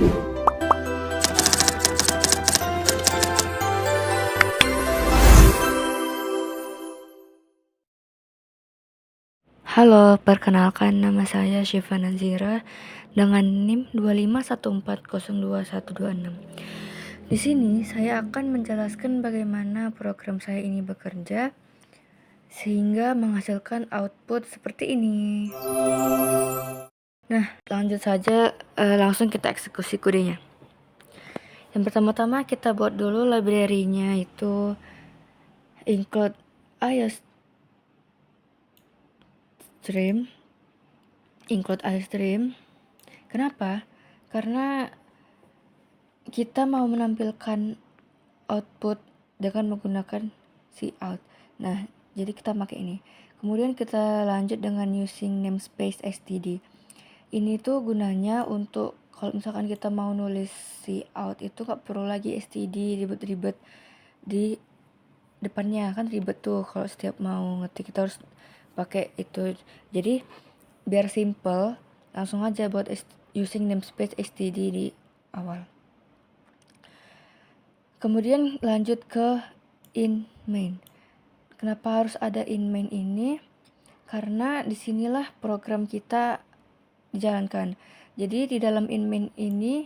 Halo, perkenalkan nama saya Syifa Nazira dengan NIM 251402126. Di sini saya akan menjelaskan bagaimana program saya ini bekerja sehingga menghasilkan output seperti ini. Nah, lanjut saja, langsung kita eksekusi kodenya. Yang pertama-tama kita buat dulu library-nya, itu include iostream. Kenapa? Karena kita mau menampilkan output dengan menggunakan cout. Nah, jadi kita pakai ini. Kemudian kita lanjut dengan using namespace std. Ini tuh gunanya untuk kalau misalkan kita mau nulis cout itu gak perlu lagi std ribet-ribet di depannya, kan ribet tuh kalau setiap mau ngetik kita harus pakai itu. Jadi biar simple, langsung aja buat using namespace std di awal. Kemudian lanjut ke in main. Kenapa harus ada in main ini? Karena disinilah program kita dijalankan. Jadi di dalam in main ini,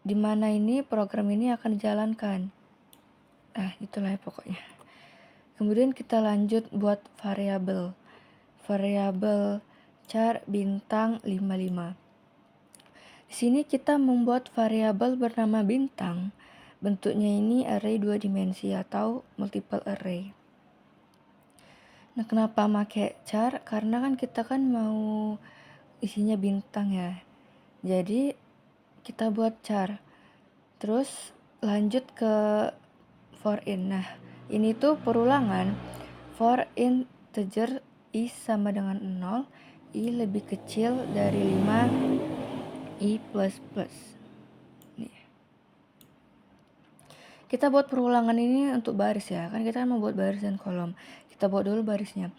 di mana ini program ini akan dijalankan. Itulah ya pokoknya. Kemudian kita lanjut buat variabel char bintang 55. Di sini kita membuat variabel bernama bintang. Bentuknya ini array 2 dimensi atau multiple array. Nah, kenapa pakai char? Karena kan kita kan mau isinya bintang ya. Jadi kita buat char. Terus lanjut ke for in. Nah, ini tuh perulangan for integer i sama dengan 0, i lebih kecil dari 5, i plus plus. Kita buat perulangan ini untuk baris ya, kan kita mau buat baris dan kolom. Kita buat dulu barisnya.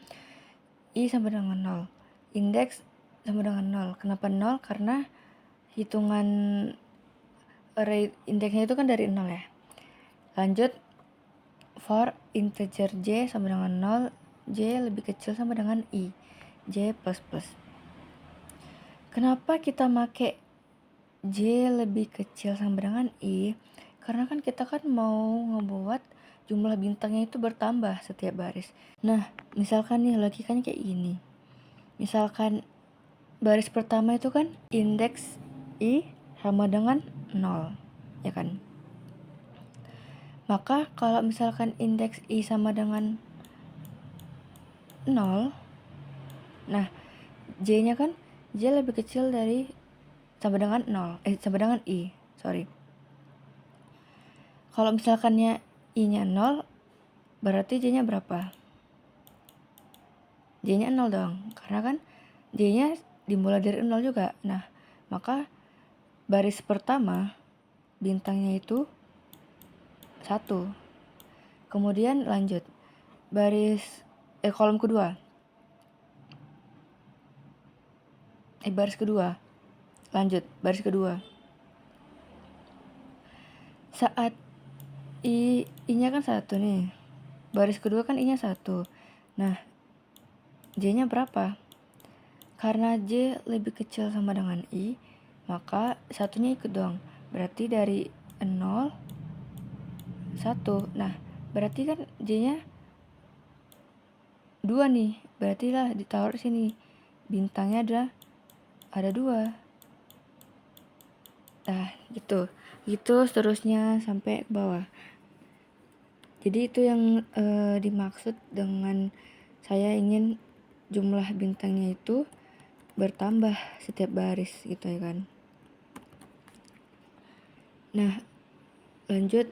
I sama dengan 0, indeks sama dengan 0. Kenapa 0? Karena hitungan array indeksnya itu kan dari 0 ya. Lanjut for integer j sama dengan 0, j lebih kecil sama dengan i, j plus plus. Kenapa kita make j lebih kecil sama dengan i? Karena kan kita kan mau ngebuat jumlah bintangnya itu bertambah setiap baris. Nah, misalkan nih logikanya kayak gini. Misalkan baris pertama itu kan indeks i sama dengan 0, ya kan? Maka kalau misalkan indeks i sama dengan 0, nah j-nya kan j lebih kecil dari sama dengan 0, sama dengan i, sorry. Kalau misalkannya i-nya 0, berarti j-nya berapa? J-nya 0 dong, karena kan j-nya dimulai dari 0 juga. Nah, maka baris pertama bintangnya itu 1. Kemudian lanjut kolom kedua. Baris kedua. Lanjut baris kedua. Saat i-nya kan 1 nih. Baris kedua kan i-nya 1. Nah, j-nya berapa? Karena j lebih kecil sama dengan i, maka satunya ikut dong. Berarti dari 0 1. Nah, berarti kan j-nya 2 nih. Berarti lah ditaruh sini. Bintangnya ada 2. Nah, gitu. Gitu seterusnya sampai ke bawah. Jadi itu yang dimaksud dengan saya ingin jumlah bintangnya itu bertambah setiap baris gitu ya kan. Nah, lanjut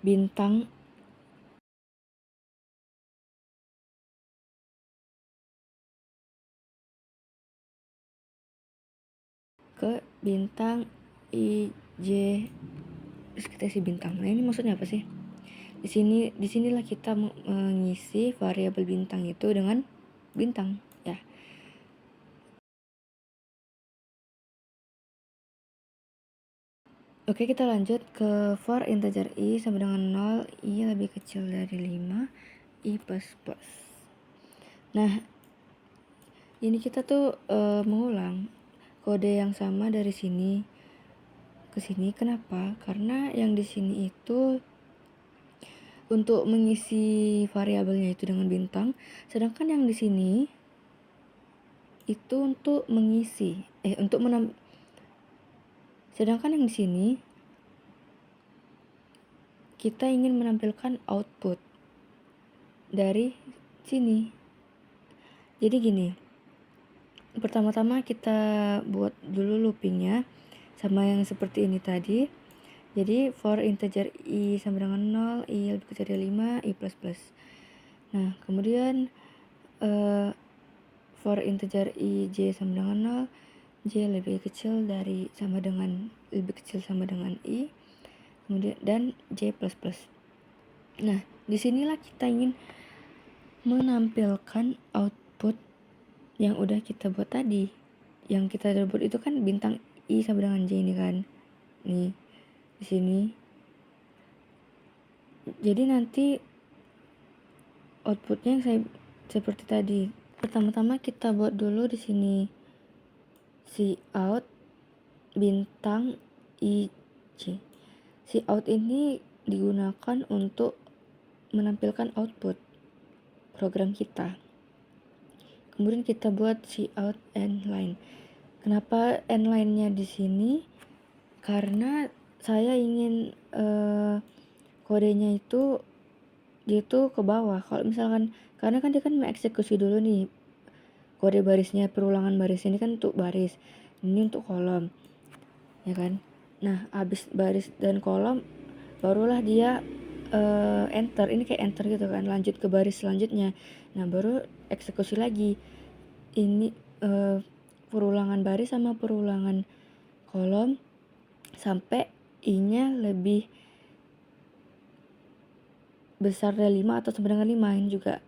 bintang ke bintang i, j, terus kita isi bintang. Nah, ini maksudnya apa sih? Disinilah kita mengisi variabel bintang itu dengan bintang. Oke, kita lanjut ke for integer i sama dengan 0, i lebih kecil dari 5, i plus plus. Nah, ini kita tuh mengulang kode yang sama dari sini ke sini. Kenapa? Karena yang di sini itu untuk mengisi variabelnya itu dengan bintang, sedangkan yang di sini itu untuk mengisi sedangkan yang di sini kita ingin menampilkan output dari sini. Jadi gini, pertama-tama kita buat dulu loopingnya sama yang seperti ini tadi. Jadi for integer i sama dengan 0, i lebih kecil dari 5, i plus plus. Nah, kemudian for integer i j sama dengan 0, j lebih kecil sama dengan i, kemudian dan j plus plus. Nah, disinilah kita ingin menampilkan output yang udah kita buat tadi. Yang kita buat itu kan bintang i sama dengan j ini kan. Nih, di sini. Jadi nanti outputnya yang saya seperti tadi. Pertama-tama kita buat dulu di sini cout bintang i j. Cout ini digunakan untuk menampilkan output program kita. Kemudian kita buat cout endline. Kenapa endline-nya di sini? Karena saya ingin kodenya itu dia tuh ke bawah. Kalau misalkan, karena kan dia kan mengeksekusi dulu nih kode barisnya, perulangan baris ini kan untuk baris, ini untuk kolom, ya kan. Nah, habis baris dan kolom barulah dia enter, ini kayak enter gitu kan, lanjut ke baris selanjutnya. Nah, baru eksekusi lagi ini perulangan baris sama perulangan kolom sampai i-nya lebih besar dari 5 atau sama dengan 5. Ini juga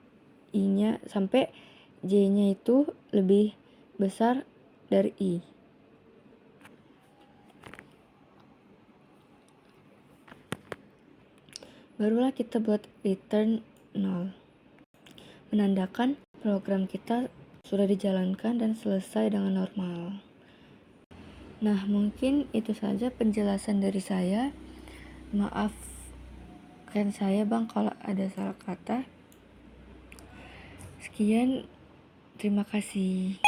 i-nya sampai j-nya itu lebih besar dari i. Barulah kita buat return 0, menandakan program kita sudah dijalankan dan selesai dengan normal. Nah, mungkin itu saja penjelasan dari saya. Maafkan saya Bang kalau ada salah kata. Sekian, terima kasih.